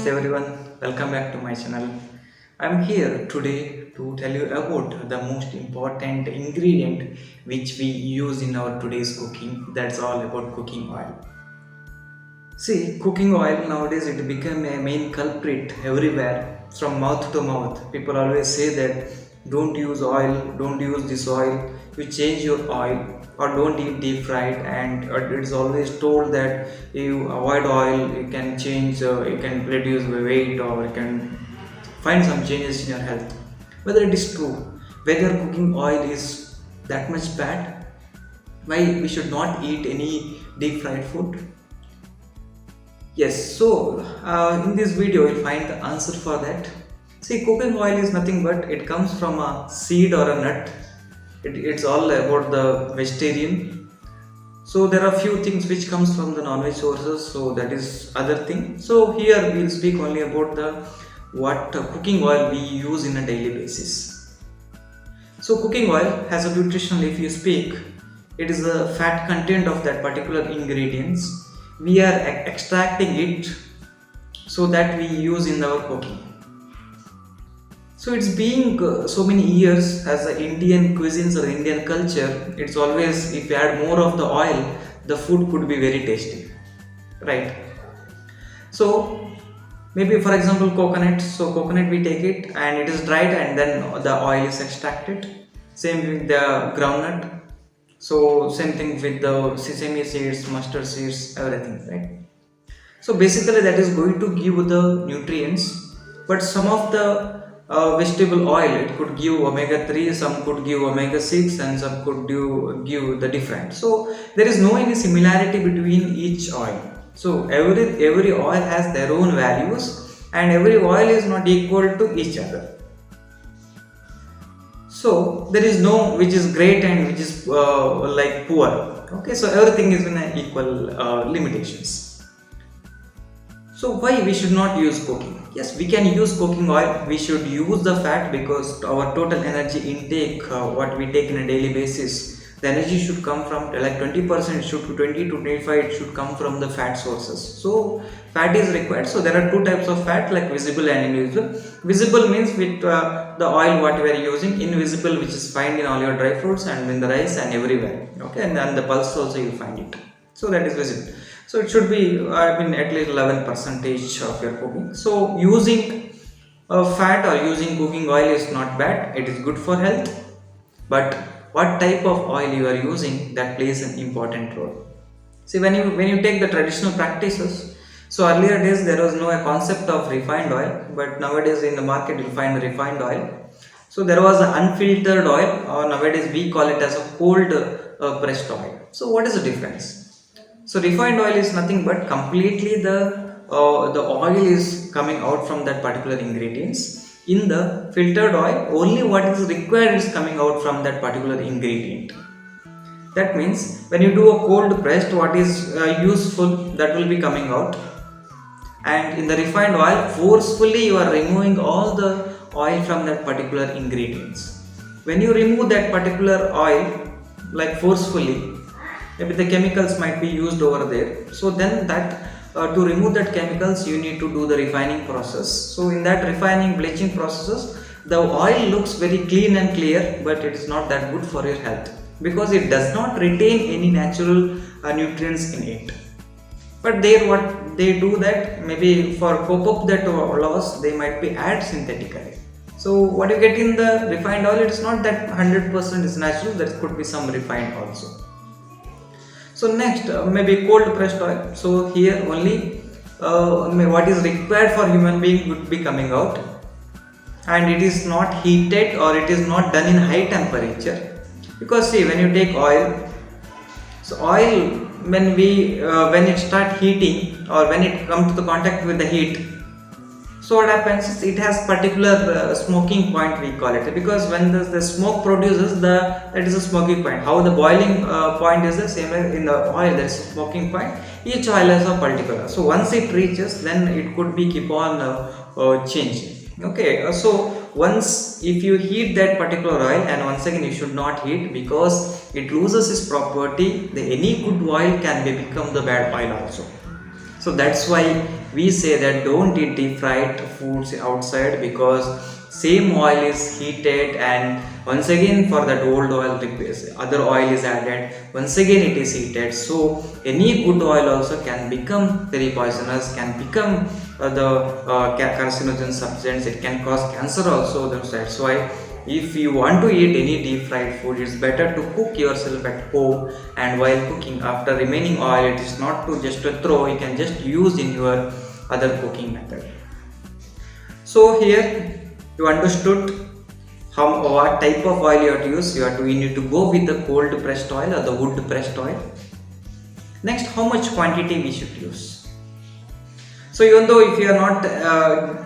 Namaste everyone, welcome back to my channel. I'm here today to tell you about the most important ingredient which we use in our today's cooking. That's all about cooking oil. See, cooking oil nowadays it became a main culprit everywhere from mouth to mouth. People always say that don't use oil, don't use this oil, you change your oil or don't eat deep fried and it's always told that you avoid oil, you can change, you can reduce weight or you can find some changes in your health. Whether it is true, whether cooking oil is that much bad, why we should not eat any deep fried food. Yes, so in this video you'll find the answer for that. See, cooking oil is nothing but it comes from a seed or a nut. It's all about the vegetarian. So there are few things which comes from the non-veg sources. So that is other thing. So here we'll speak only about the what cooking oil we use in a daily basis. So cooking oil has a nutritional. If you speak, it is the fat content of that particular ingredients. We are extracting it so that we use in our cooking. So it's being so many years as the Indian cuisines or Indian culture. It's always if you add more of the oil, the food could be very tasty, right? So maybe for example coconut. So coconut we take it and it is dried and then the oil is extracted. Same with the groundnut. So same thing with the sesame seeds, mustard seeds, everything, right? So basically that is going to give the nutrients, but some of the vegetable oil it could give omega 3, some could give omega 6, and some could give the different. So there is no any similarity between each oil. So every oil has their own values, and every oil is not equal to each other. So there is no which is great and which is like poor. Okay, so everything is in an equal limitations. So why we should not use cooking? Yes, we can use cooking oil. We should use the fat because our total energy intake, what we take in a daily basis, the energy should come from like 20%. Should to 20 to 25. It should come from the fat sources. So fat is required. So there are two types of fat, like visible and invisible. Visible means with the oil what we are using. Invisible, which is found in all your dry fruits and in the rice and everywhere. Okay, and then the pulse also you find it. So that is visible. So it should be at least 11 percentage of your cooking. So using fat or using cooking oil is not bad. It is good for health. But what type of oil you are using, that plays an important role. See, when you take the traditional practices, so earlier days there was no a concept of refined oil, but nowadays in the market you'll find refined oil. So there was an unfiltered oil, or nowadays we call it as a cold pressed oil. So what is the difference? So refined oil is nothing but completely the oil is coming out from that particular ingredients. In the filtered oil, only what is required is coming out from that particular ingredient. That means when you do a cold pressed, what is useful that will be coming out. And in the refined oil, forcefully you are removing all the oil from that particular ingredients. When you remove that particular oil, like forcefully, maybe the chemicals might be used over there. So then that to remove that chemicals you need to do the refining process. So in that refining bleaching processes, the oil looks very clean and clear, but it is not that good for your health because it does not retain any natural nutrients in it. But there what they do that maybe for cope up that loss they might be add synthetically. So what you get in the refined oil, it is not that 100% is natural, there could be some refined also. So next maybe cold pressed oil. So here only what is required for human being would be coming out, and it is not heated or it is not done in high temperature. Because see, when you take oil, so oil when it start heating or when it comes to the contact with the heat, so what happens is it has particular smoking point we call it, because when the smoke produces that is a smoking point. How the boiling point is the same way in the oil there is a smoking point. Each oil has a particular. So once it reaches, then it could be keep on changing. Okay, so once if you heat that particular oil, and once again you should not heat because it loses its property. Any good oil can become the bad oil also. So that's why we say that don't eat deep fried foods outside, because same oil is heated and once again for that old oil other oil is added, once again it is heated. So any good oil also can become very poisonous, can become carcinogen substance, it can cause cancer also. That's why if you want to eat any deep fried food, it's better to cook yourself at home, and while cooking, after remaining oil, it is not to just to throw, you can just use in your other cooking method. So here you understood what type of oil you have to use. You need to go with the cold pressed oil or the wood pressed oil. Next, how much quantity we should use. So even though if you are not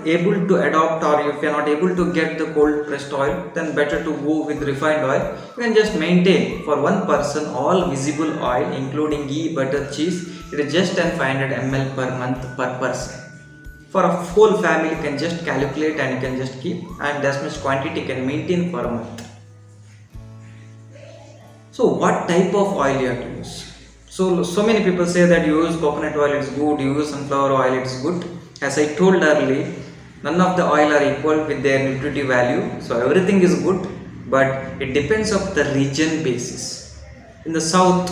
able to adopt, or if you are not able to get the cold pressed oil, then better to go with refined oil. You can just maintain for one person all visible oil including ghee, butter, cheese. It is just 500 ml per month per person. For a whole family, you can just calculate and you can just keep, and that much quantity can maintain for a month. So what type of oil you have to use? So many people say that you use coconut oil, it's good, you use sunflower oil, it's good. As I told earlier, none of the oil are equal with their nutritive value. So everything is good, but it depends of the region basis. In the south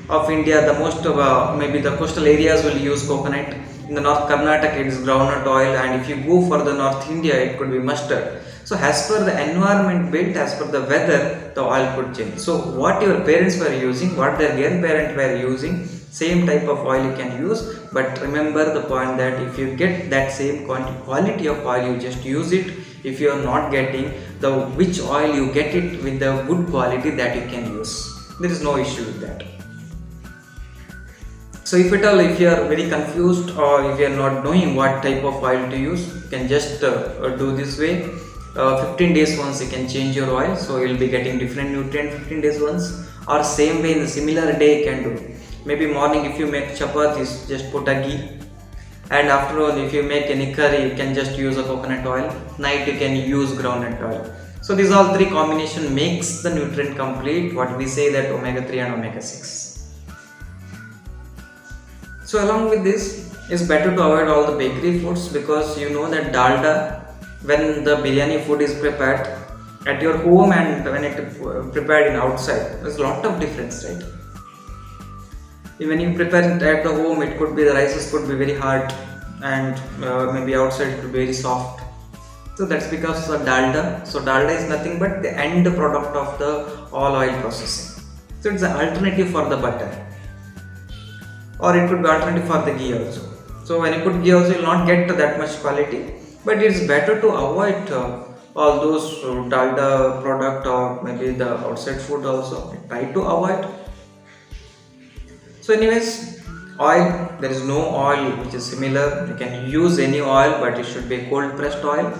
of India, the most of maybe the coastal areas will use coconut. In the North Karnataka, it is groundnut oil, and if you go for the North India, it could be mustard. So as per the environment built, as per the weather, the oil could change. So what your parents were using, what their grandparents were using, same type of oil you can use. But remember the point that if you get that same quality of oil, you just use it. If you are not getting the which oil, you get it with the good quality that you can use. There is no issue with that. So if at all, if you are very confused or if you are not knowing what type of oil to use, you can just do this way. 15 days once you can change your oil, so you will be getting different nutrient 15 days once, or same way in the similar day you can do. Maybe morning if you make chapatis, just put a ghee, and afternoon if you make any curry, you can just use a coconut oil. Night you can use groundnut oil. So these all three combination makes the nutrient complete, what we say that omega-3 and omega-6. So along with this, it's better to avoid all the bakery foods, because you know that dalda, when the biryani food is prepared at your home and when it is prepared in outside, there's a lot of difference, right? When you prepare it at the home, it could be the rices could be very hard, and maybe outside it could be very soft. So that's because of dalda. So dalda is nothing but the end product of the all oil processing. So it's an alternative for the butter, or it could be alternative for the ghee also. So when you put ghee also, you will not get that much quality, but it's better to avoid all those dalda product, or maybe the outside food also. Try to avoid. So anyways, oil, there is no oil which is similar. You can use any oil, but it should be cold pressed oil.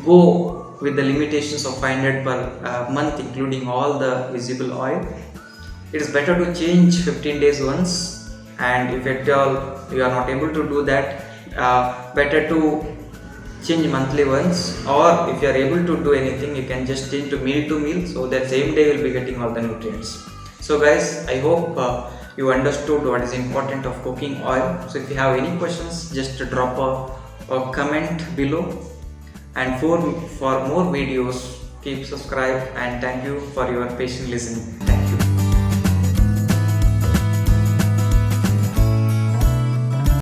Go with the limitations of 500 per month including all the visible oil. It is better to change 15 days once, and if at all you are not able to do that, better to change monthly once, or if you are able to do anything, you can just change to meal, so that same day you will be getting all the nutrients. So guys, I hope you understood what is important of cooking oil. So if you have any questions, just drop a comment below, and for more videos, keep subscribe, and thank you for your patient listening.